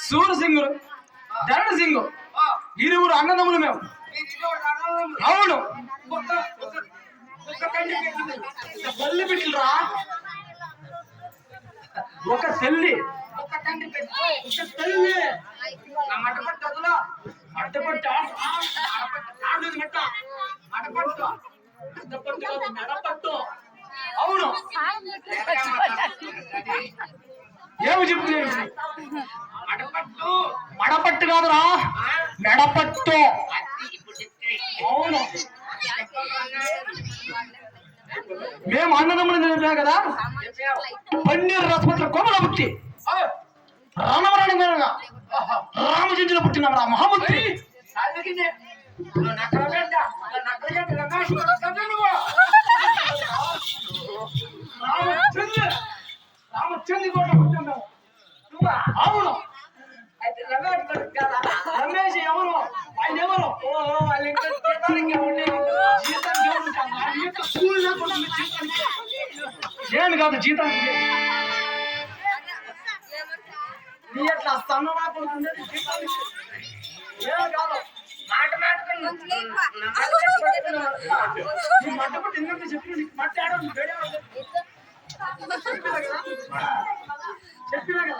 సూరసింగులు ధరణ సింగు ఇరువురు అన్నదమ్ములు మేము. అవును తల్లి బిడ్డలురా. ఒక తల్లి తల్లి మెడపట్టు. అవును ఏమి చెప్తుంది? మడపట్టు కాదురా మెడపట్టు. అవును మేము అన్నదమ్ములు చెప్పాం కదా. పన్నీరు రసపత్ర కోమల పుట్టి రామవరాణి మీరుగా రామచంద్రులు పుట్టిన మహామంత్రి. రామచంద్ర కూడా పుట్టినావు. అవును రమేష్ ఎవరు? ఆయన ఎవరు? నేను కాదు జీతానికి. నీ ఎట్లా స్తన్న రాకుండా కాదు మట్టపట్టి ఎందుకంటే చెప్పి మాట్లాడడం చెప్పినా కదా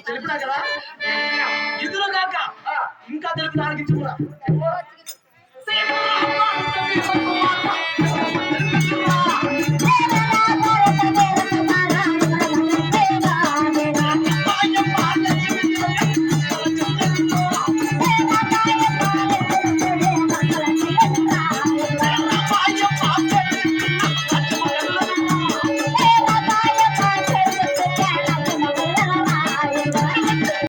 తెలిపినా కదా. ఇదిలో కాక ఇంకా తెలిపిన ఆలకించు కూడా.